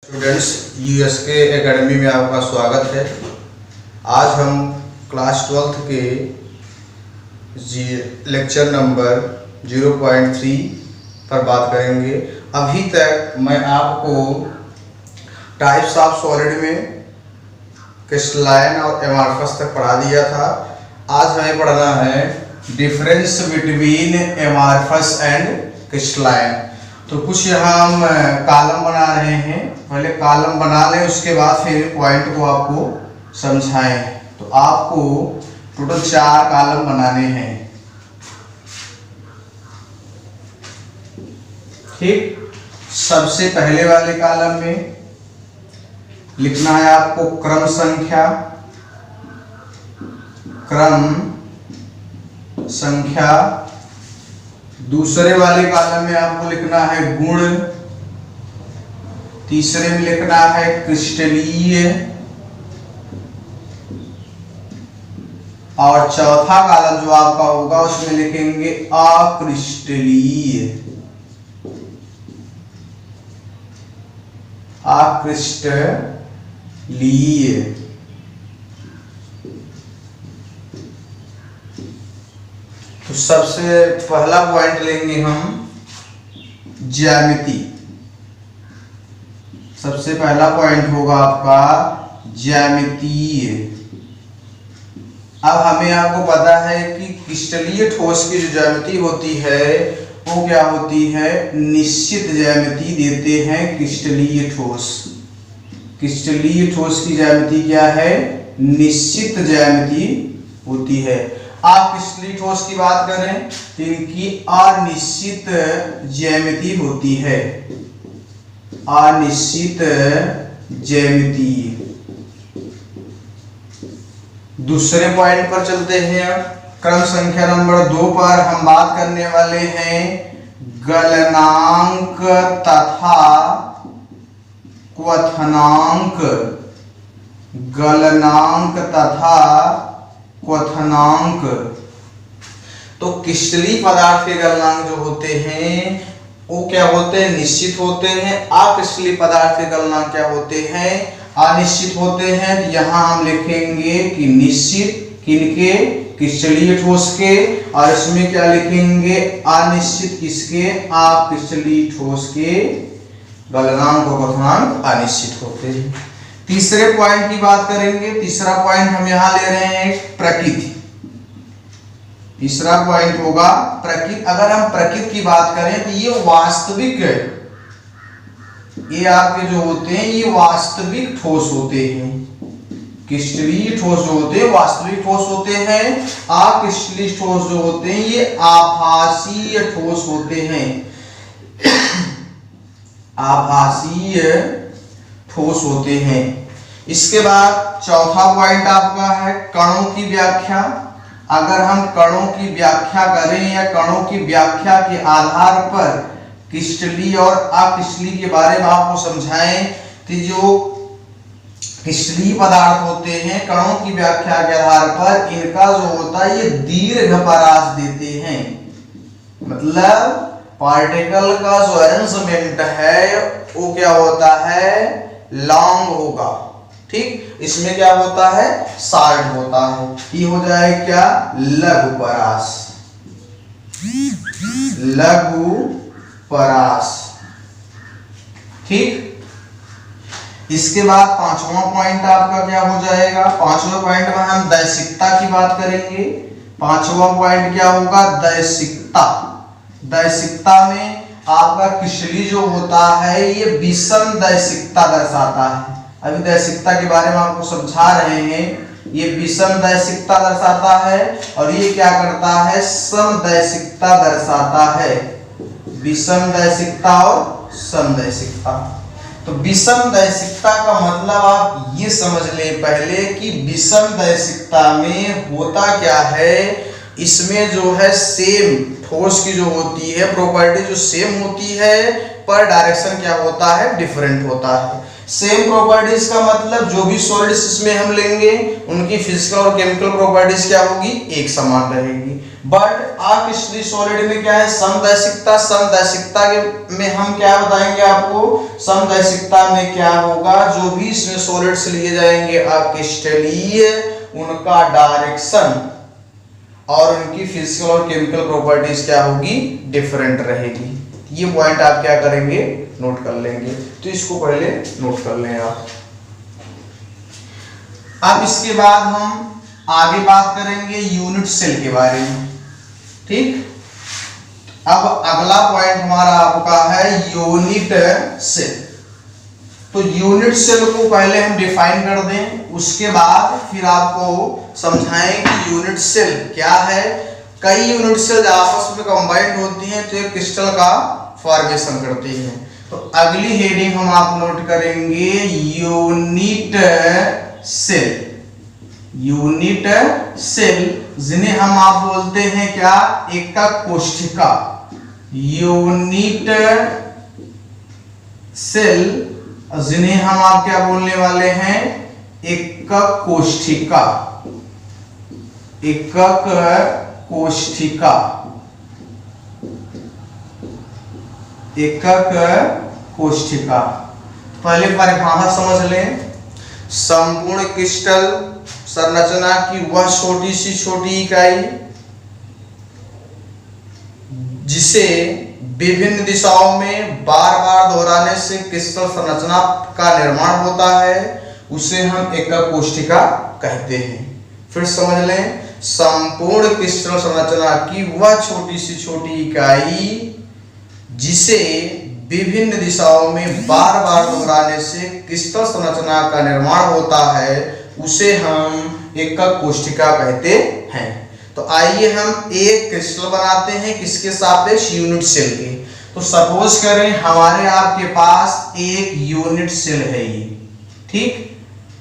Students, यूएसके academy में आपका स्वागत है। आज हम क्लास 12th के लेक्चर नंबर 0.3 पर बात करेंगे। अभी तक मैं आपको टाइप्स ऑफ सॉलिड में क्रिस्टलाइन और एमॉर्फस तक पढ़ा दिया था। आज हमें पढ़ना है difference between amorphous and crystalline. तो कुछ यहाँ हम कॉलम बना रहे हैं। पहले कॉलम बना लें, उसके बाद फिर पॉइंट को आपको समझाएं। तो आपको टोटल 4 कॉलम बनाने हैं। ठीक, सबसे पहले वाले कॉलम में लिखना है आपको क्रम संख्या। दूसरे वाले कॉलम में आपको लिखना है गुण। तीसरे में लिखना है क्रिस्टलीय और चौथा कॉलम जो आपका होगा उसमें लिखेंगे अक्रिस्टलीय। तो सबसे पहला पॉइंट लेंगे हम ज्यामिति। सबसे पहला पॉइंट होगा आपका ज्यामितीय। अब हमें आपको पता है कि क्रिस्टलीय ठोस की जो ज्यामिति होती है वो क्या होती है, निश्चित ज्यामिति देते हैं क्रिस्टलीय ठोस। क्रिस्टलीय ठोस की ज्यामिति क्या है, निश्चित ज्यामिति होती है। आप क्रिस्टलीय ठोस की बात करें तो इनकी अनिश्चित ज्यामिति होती है। अनिश्चित ज्यामिति। दूसरे पॉइंट पर चलते हैं। क्रम संख्या नंबर 2 पर हम बात करने वाले हैं गलनांक तथा क्वथनांक। गलनांक तथा क्वथनांक। तो क्रिस्टलीय पदार्थ के गलनांक जो होते हैं वो क्या होते हैं, निश्चित होते हैं। अक्रिस्टलीय पदार्थ के गलनांक क्या होते हैं, अनिश्चित होते हैं। तो यहां हम लिखेंगे कि निश्चित किनके, क्रिस्टलीय ठोस के, और इसमें क्या लिखेंगे, अनिश्चित किसके, अक्रिस्टलीय ठोस के गलनांक और क्वथनांक अनिश्चित होते हैं। तीसरे पॉइंट की बात करेंगे। तीसरा पॉइंट हम यहां ले रहे हैं प्रकृति। तीसरा पॉइंट होगा प्रकृति। अगर हम प्रकृति की बात करें तो ये वास्तविक, ये आपके जो होते हैं ये वास्तविक ठोस होते हैं। क्रिस्टलीय ठोस जो होते हैं वास्तविक ठोस होते हैं। अक्रिस्टलीय ठोस जो होते हैं ये आभासीय ठोस होते हैं। आभासीय ठोस होते हैं। इसके बाद चौथा पॉइंट आपका है कणों की व्याख्या। अगर हम कणों की व्याख्या करें या कणों की व्याख्या के आधार पर क्रिस्टलीय और अक्रिस्टलीय के बारे में आपको समझाएं तो जो क्रिस्टलीय पदार्थ होते हैं कणों की व्याख्या के आधार पर इनका जो होता है ये दीर्घ परास देते हैं। मतलब पार्टिकल का जो अरेंजमेंट है वो क्या होता है, लॉन्ग होगा। ठीक, इसमें क्या होता है, शॉर्ट होता है। ये हो जाए क्या, लघु परास। लघु परास। ठीक, इसके बाद पांचवा पॉइंट आपका क्या हो जाएगा। पांचवा पॉइंट में हम दैशिकता की बात करेंगे। पांचवा पॉइंट क्या होगा, दैशिकता। दैशिकता में आपका क्रिस्टलीय जो होता है ये विषम दैशिकता दर्शाता है। अभी दैशिकता के बारे में आपको समझा रहे हैं। ये विषम दैशिकता दर्शाता है और ये क्या करता है, सम दैशिकता दर्शाता है। विषम दैशिकता और सम दैशिकता। तो विषम दैशिकता का मतलब आप ये समझ लें पहले कि विषम दैशिकता में होता क्या है, इसमें जो है सेम ठोस की जो होती है प्रॉपर्टी जो सेम होती है, पर डायरेक्शन क्या होता है, डिफरेंट होता है। सेम प्रॉपर्टीज का मतलब जो भी सॉलिड्स इसमें हम लेंगे उनकी फिजिकल और केमिकल प्रॉपर्टीज क्या होगी, एक समान रहेगी। बट अक्रिस्टलीय सॉलिड में क्या है, समदैशिकता। समदैशिकता के में हम क्या बताएंगे आपको, समदैशिकता में क्या होगा, जो भी इसमें सॉलिड्स लिए जाएंगे अक्रिस्टलीय, उनका डायरेक्शन और उनकी फिजिकल और केमिकल प्रॉपर्टीज क्या होगी, डिफरेंट रहेगी। ये पॉइंट आप क्या करेंगे, नोट कर लेंगे। तो इसको पहले नोट कर लें आप। अब इसके बाद हम आगे बात करेंगे यूनिट सेल के बारे में, ठीक। अब अगला पॉइंट हमारा आपका है यूनिट सेल। तो यूनिट सेल को पहले हम डिफाइन कर दें, उसके बाद फिर आपको समझाएं कि यूनिट सेल क्या है। कई यूनिट सेल आपस में कंबाइंड होती हैं तो एक क्रिस्टल का फॉर्मेशन करती हैं। तो अगली हेडिंग हम आप नोट करेंगे यूनिट सेल। यूनिट सेल जिन्हें हम आप बोलते हैं क्या, एकक कोशिका। यूनिट सेल जिन्हें हम आप क्या बोलने वाले हैं, एकक कोशिका। एकक कोशिका, एकक कोशिका। पहले परिभाषा समझ लें। संपूर्ण क्रिस्टल संरचना की वह छोटी सी छोटी इकाई जिसे विभिन्न दिशाओं में बार बार दोहराने से क्रिस्टल संरचना का निर्माण होता है, उसे हम एकक कोशिका कहते हैं। फिर समझ लें, संपूर्ण क्रिस्टल संरचना की वह छोटी सी छोटी इकाई जिसे विभिन्न दिशाओं में बार बार दोहराने से क्रिस्टल संरचना का निर्माण होता है, उसे हम एकक कोशिका कहते हैं। तो आइए हम एक क्रिस्टल बनाते हैं, किसके सापेक्ष, यूनिट सेल के। तो सपोज करें हमारे आपके पास एक यूनिट सेल है ये, ठीक।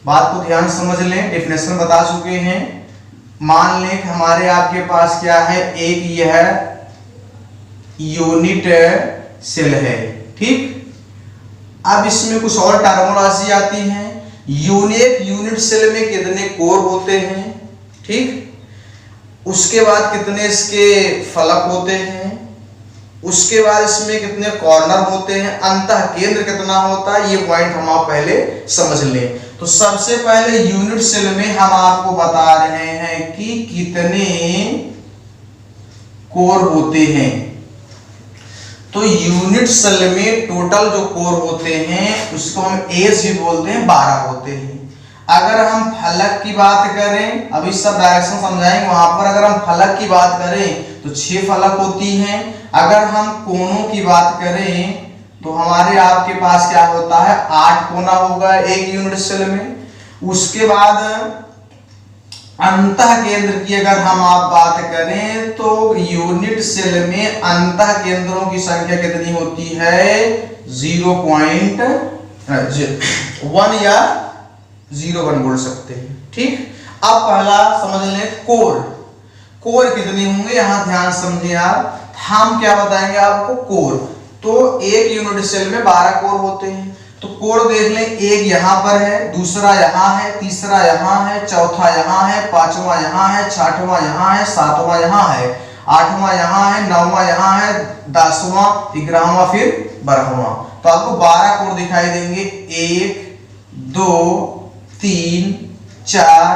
बात को ध्यान समझ लें, डेफिनेशन बता चुके हैं। मान लें कि हमारे आपके पास क्या है, एक यह यूनिट सेल है, ठीक। अब इसमें कुछ और टर्मोलॉजी आती है। यूनिट सेल में कितने कोर होते हैं, ठीक। उसके बाद कितने इसके फलक होते हैं, उसके बाद इसमें कितने कॉर्नर होते हैं, अंतः केंद्र कितना होता है, ये पॉइंट हम आप पहले समझ लें। तो सबसे पहले यूनिट सेल में हम आपको बता रहे हैं कि कितने कोर होते हैं। तो यूनिट सेल में टोटल जो कोर होते हैं उसको हम एज भी बोलते हैं, 12 होते हैं। अगर हम फलक की बात करें, अभी सब डायरेक्शन समझाएंगे वहां पर, अगर हम फलक की बात करें तो 6 फलक होती हैं। अगर हम कोनों की बात करें तो हमारे आपके पास क्या होता है, 8 कोना होगा एक यूनिट सेल में। उसके बाद अंतः केंद्र की अगर हम आप बात करें तो यूनिट सेल में अंतः केंद्रों की संख्या कितनी होती है, 0.1 या 0.1 बोल सकते हैं, ठीक। अब पहला समझ लें कोर। कोर कितने होंगे, यहां ध्यान समझिए आप। हम क्या बताएंगे आपको, कोर। तो एक यूनिट सेल में 12 कोर होते हैं। तो कोर देख लें, एक यहां पर है, दूसरा यहां है, तीसरा यहां है, चौथा यहां है, पांचवा यहां है, छठवां यहां है, सातवां यहां है, आठवां यहां है, नौवां यहां है, 10वां, 11वां, फिर 12वां। तो आपको 12 कोर दिखाई देंगे। 1 2 3 4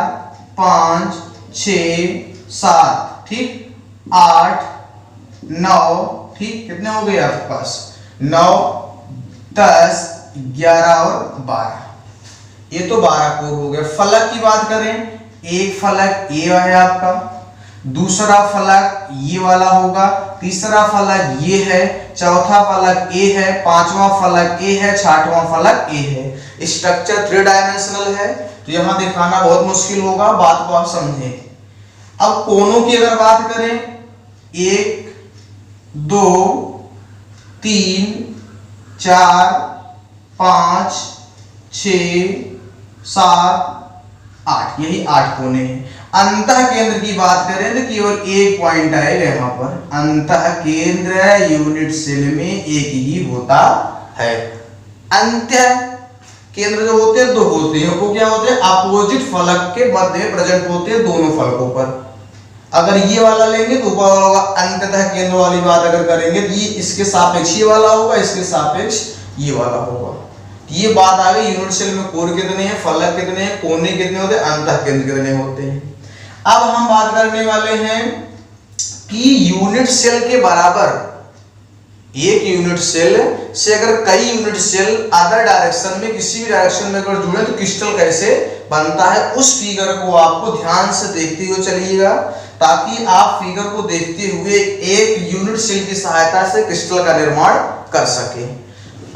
5 6 7, ठीक। 8 9, ठीक। कितने हो गए आपके पास, 9 10 11 और 12। ये तो 12 कोर हो गए। फलक की बात करें, एक फलक ये है आपका, दूसरा फलक ये वाला होगा, तीसरा फलक ये है, चौथा फलक ए है, पांचवा फलक ए है, छठवां फलक ए है। स्ट्रक्चर 3 डायमेंशनल है, तो यहां दिखाना बहुत मुश्किल होगा, बात को आप समझें। अब कोनों की अगर बात करें, 1 2 3 4 5 6 7 8, यही 8 कोने हैं। अंतः केंद्र की बात करें तो केवल एक पॉइंट आएगा यहाँ पर। अंतः केंद्र यूनिट सेल में एक ही होता है। अंत्य केंद्र जो होते हैं 2 होते हैं, वो क्या होते हैं, अपोजिट फलक के मध्य में प्रेजेंट होते हैं दोनों फलकों पर। अगर ये वाला लेंगे तो ऊपर वाला होगा अंततः केंद्र वाली बात अगर करेंगे तो ये इसके सापेक्ष ये वाला होगा, इसके सापेक्ष ये वाला होगा। ये बात आ गई यूनिट सेल में कोर कितने हैं, फलक कितने हैं, कोने कितने होते हैं, अंतः केंद्र कितने होते हैं। अब हम बात करने वाले हैं कि यूनिट सेल के बराबर एक यूनिट सेल से अगर कई यूनिट सेल अदर डायरेक्शन में किसी भी डायरेक्शन में अगर जुड़े तो क्रिस्टल कैसे बनता है, उस फिगर को आपको ध्यान से देखते हुए चलिएगा, ताकि आप फिगर को देखते हुए एक यूनिट सेल की सहायता से क्रिस्टल का निर्माण कर सकें।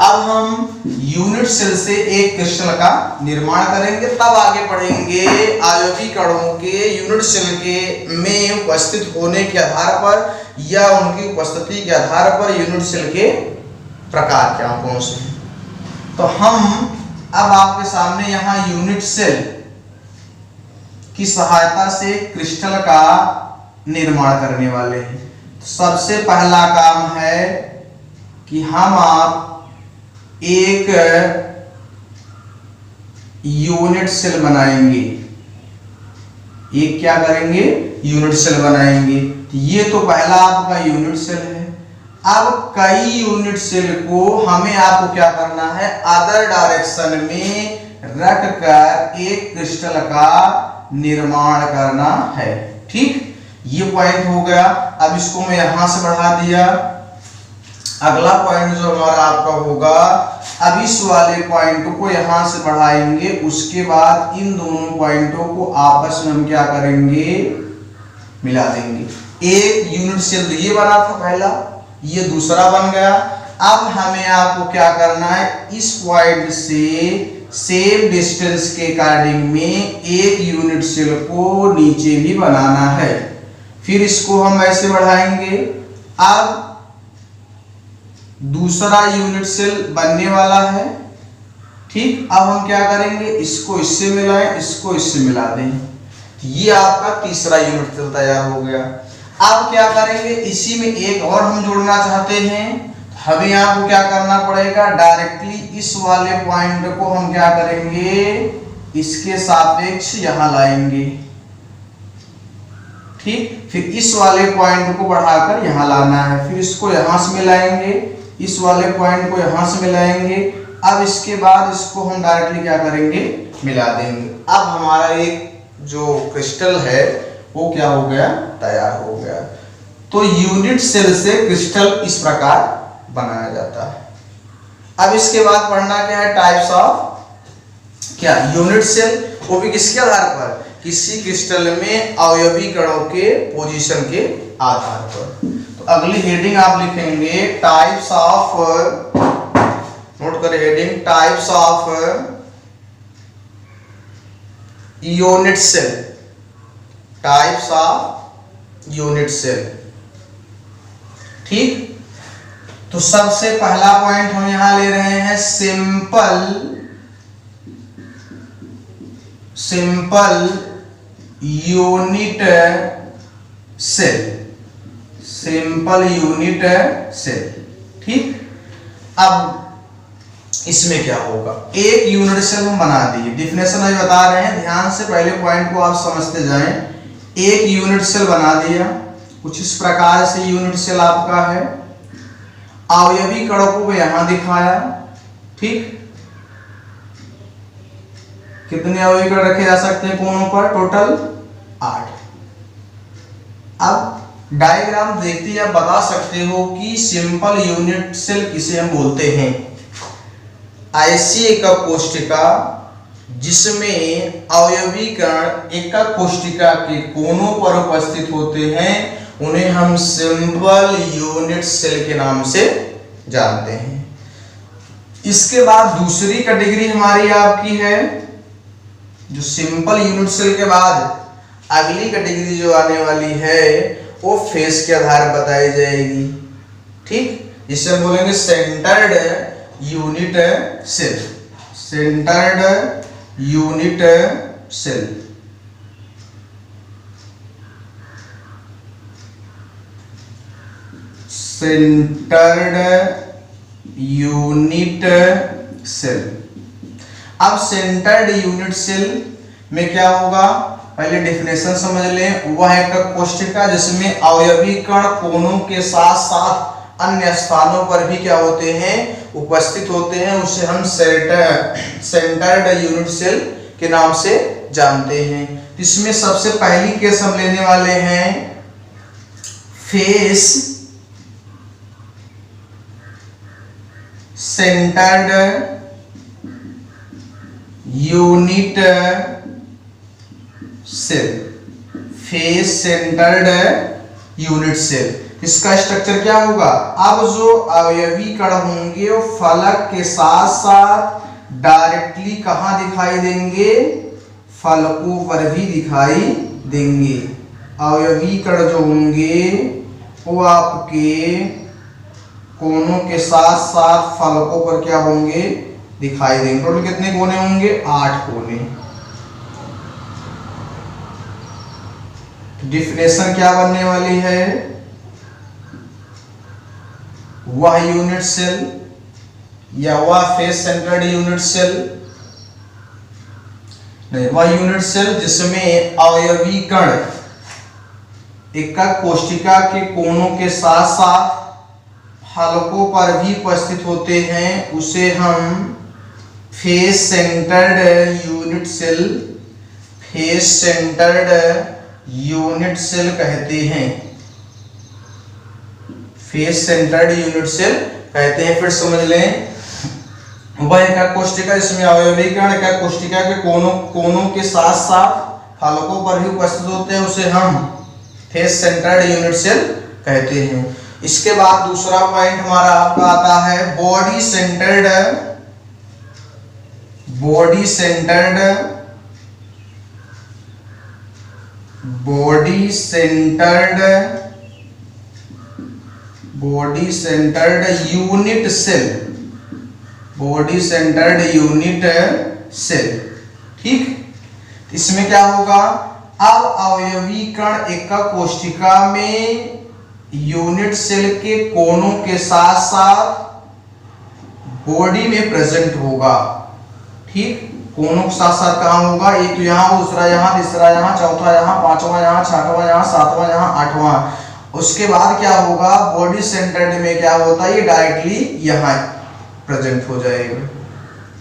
अब हम यूनिट सेल से एक क्रिस्टल का निर्माण करेंगे, तब आगे बढ़ेंगे आयवीय कणों के यूनिट सेल के में उपस्थित होने के आधार पर या उनकी उपस्थिति के आधार पर यूनिट सेल के प्रकार क्या कौन से हैं। तो हम अब आपके सामने यहाँ यूनिट सेल की सहायता से क्रिस्टल का निर्माण करने वाले हैं। तो सबसे पहला काम है कि हम आप एक यूनिट सेल बनाएंगे। एक क्या करेंगे, यूनिट सेल बनाएंगे। ये तो पहला आपका यूनिट सेल है। अब कई यूनिट सेल को हमें आपको क्या करना है, अदर डायरेक्शन में रख कर एक क्रिस्टल का निर्माण करना है। ठीक, ये पॉइंट हो गया। अब इसको मैं यहां से बढ़ा दिया। अगला पॉइंट जो हमारा आपका होगा, अब इस वाले पॉइंट को यहां से बढ़ाएंगे, उसके बाद इन दोनों पॉइंटों को आपस में हम क्या करेंगे, मिला देंगे। एक यूनिट सेल ये बना था पहला, ये दूसरा बन गया। अब हमें आपको क्या करना है, इस पॉइंट से सेम डिस्टेंस के अकॉर्डिंग में एक यूनिट सेल को नीचे भी बनाना है। फिर इसको हम ऐसे बढ़ाएंगे। अब दूसरा यूनिट सेल बनने वाला है। ठीक, अब हम क्या करेंगे, इसको इससे मिलाएं, इसको इससे मिला दें। ये आपका तीसरा यूनिट सेल तैयार हो गया। अब क्या करेंगे, इसी में एक और हम जोड़ना चाहते हैं। हमें आपको क्या करना पड़ेगा, डायरेक्टली इस वाले पॉइंट को हम क्या करेंगे, इसके सापेक्ष यहां लाएंगे। ठीक, फिर इस वाले पॉइंट को बढ़ाकर यहां लाना है। फिर इसको यहां से मिलाएंगे, इस वाले पॉइंट को यहां से मिलाएंगे। अब इसके बाद इसको हम डायरेक्टली क्या करेंगे, मिला देंगे। अब हमारा एक जो क्रिस्टल है वो क्या हो गया, तैयार हो गया। तो यूनिट सेल से क्रिस्टल इस प्रकार बनाया जाता है। अब इसके बाद पढ़ना क्या है, टाइप्स ऑफ क्या यूनिट सेल, वो भी किसके आधार पर, किसी क्रिस्टल में अवयवी कणों के पोजीशन के आधार पर। तो अगली हेडिंग आप लिखेंगे टाइप्स ऑफ, नोट करें heading, types of unit cell, types of unit cell. ठीक, तो सबसे पहला पॉइंट हम यहां ले रहे हैं simple unit cell, simple unit cell. ठीक, अब इसमें क्या होगा, एक यूनिट सेल हम बना दिए, डिफिनेशन अभी बता रहे हैं, ध्यान से पहले पॉइंट को आप समझते जाएं। एक यूनिट सेल बना दिया, कुछ इस प्रकार से यूनिट सेल आपका है। अवयवी कणों को यहां दिखाया। ठीक, कितने अवयवी कण रखे जा सकते हैं कोनों पर, टोटल 8। अब डायग्राम देखते ही आप बता सकते हो कि सिंपल यूनिट सेल किसे हम बोलते हैं। ऐसी एकक कोशिका जिसमें अवयवी कण एकक कोशिका के कोनों पर उपस्थित होते हैं, उन्हें हम सिंपल यूनिट सेल के नाम से जानते हैं। इसके बाद दूसरी कैटेगरी हमारी आपकी है, जो सिंपल यूनिट सेल के बाद अगली कैटेगरी जो आने वाली है वो फेस के आधार पर बताई जाएगी। ठीक, जिसे हम बोलेंगे centred unit cell, centred unit cell. Centred unit cell. अब सेंटर्ड यूनिट सेल में क्या होगा, पहले डिफिनेशन समझ लें। वह एक कोष्ठिका जिसमें अवयवी कण कोनों के साथ साथ अन्य स्थानों पर भी क्या होते हैं, उपस्थित होते हैं, उसे हम सेंटर्ड यूनिट सेल के नाम से जानते हैं। इसमें सबसे पहली केस हम लेने वाले हैं face centred unit cell. Face centred unit cell, इसका स्ट्रक्चर क्या होगा, अब जो अवयवी कण होंगे वो फलक के साथ साथ डायरेक्टली कहां दिखाई देंगे, फलकों पर भी दिखाई देंगे। अवयवी कण जो होंगे वो आपके कोनों के साथ साथ फलकों पर क्या होंगे, दिखाई देंगे। टोटल कितने कोने होंगे, 8 कोने। डिफिनेशन क्या बनने वाली है, वह यूनिट सेल या वह फेस सेंटर्ड यूनिट सेल नहीं, वह यूनिट सेल जिसमें अवयवी कण एकक कोशिका के कोनों के साथ साथ फलकों पर भी उपस्थित होते हैं, उसे हम face centred unit cell, face centred unit cell कहते हैं। फेस सेंटर्ड यूनिट सेल कहते हैं। फिर समझ लें, वह एकक कोशिका इसमें अवयवी कण एकक कोशिका के कोनों के साथ साथ फलकों पर भी उपस्थित होते हैं, उसे हम फेस सेंटर्ड यूनिट सेल कहते हैं। इसके बाद दूसरा पॉइंट हमारा आपका आता है body centred unit cell, body centred unit cell. ठीक, इसमें क्या होगा, अब अवयवी कण एकक कोशिका में यूनिट सेल के कोनों के साथ साथ बॉडी में प्रेजेंट होगा। ठीक, कोनों के साथ साथ कहां होगा, एक तो यहाँ, दूसरा यहाँ, तीसरा यहाँ, चौथा यहाँ, पांचवा यहाँ, छठवां यहाँ, सातवां यहाँ, आठवां। उसके बाद क्या होगा, बॉडी सेंटर्ड में क्या होता है, ये डायरेक्टली यहाँ प्रेजेंट हो जाएगा।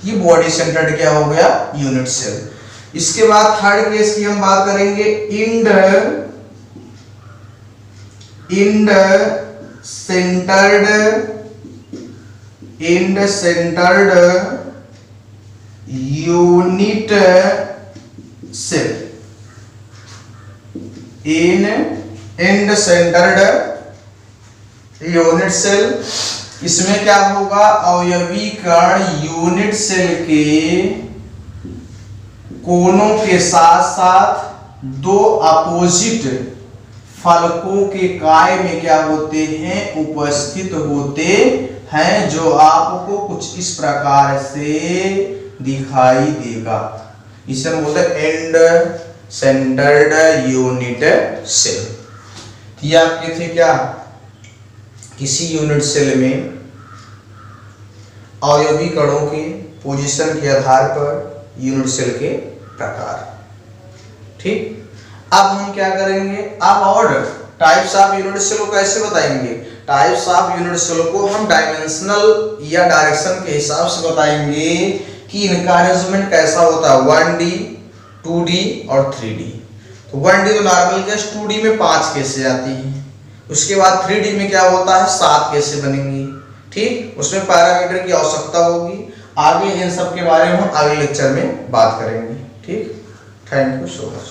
ये बॉडी सेंटर्ड क्या हो गया, यूनिट सेल। इसके बाद थर्ड केस की हम बात करेंगे end centred unit cell. End centred unit cell, इसमें क्या होगा, अवयवी कण यूनिट सेल के कोनों के साथ साथ दो अपोजिट फलकों के काय में क्या होते हैं, उपस्थित होते हैं, जो आपको कुछ इस प्रकार से दिखाई देगा। इसे हम बोलते हैं एंड सेंटर्ड यूनिट सेल। ये आपके थे क्या, किसी यूनिट सेल में अवयवी कणों के पोजीशन के आधार पर यूनिट सेल के प्रकार। ठीक, अब हम क्या करेंगे, अब और टाइप्स ऑफ यूनिट सेल को कैसे बताएंगे। टाइप्स ऑफ यूनिट सेल को हम डायमेंशनल या डायरेक्शन के हिसाब से बताएंगे कि इनका अरेंजमेंट कैसा होता है, 1D, 2D और 3D। तो 1D तो नॉर्मल केस, 2D में 5 केसें आती हैं, उसके बाद 3D में क्या होता है, 7 केसें बनेंगी। ठीक, उसमें पैरामीटर की आवश्यकता होगी। आगे इन सब के बारे में हम अगले लेक्चर में बात करेंगे। ठीक, थैंक यू सो मच।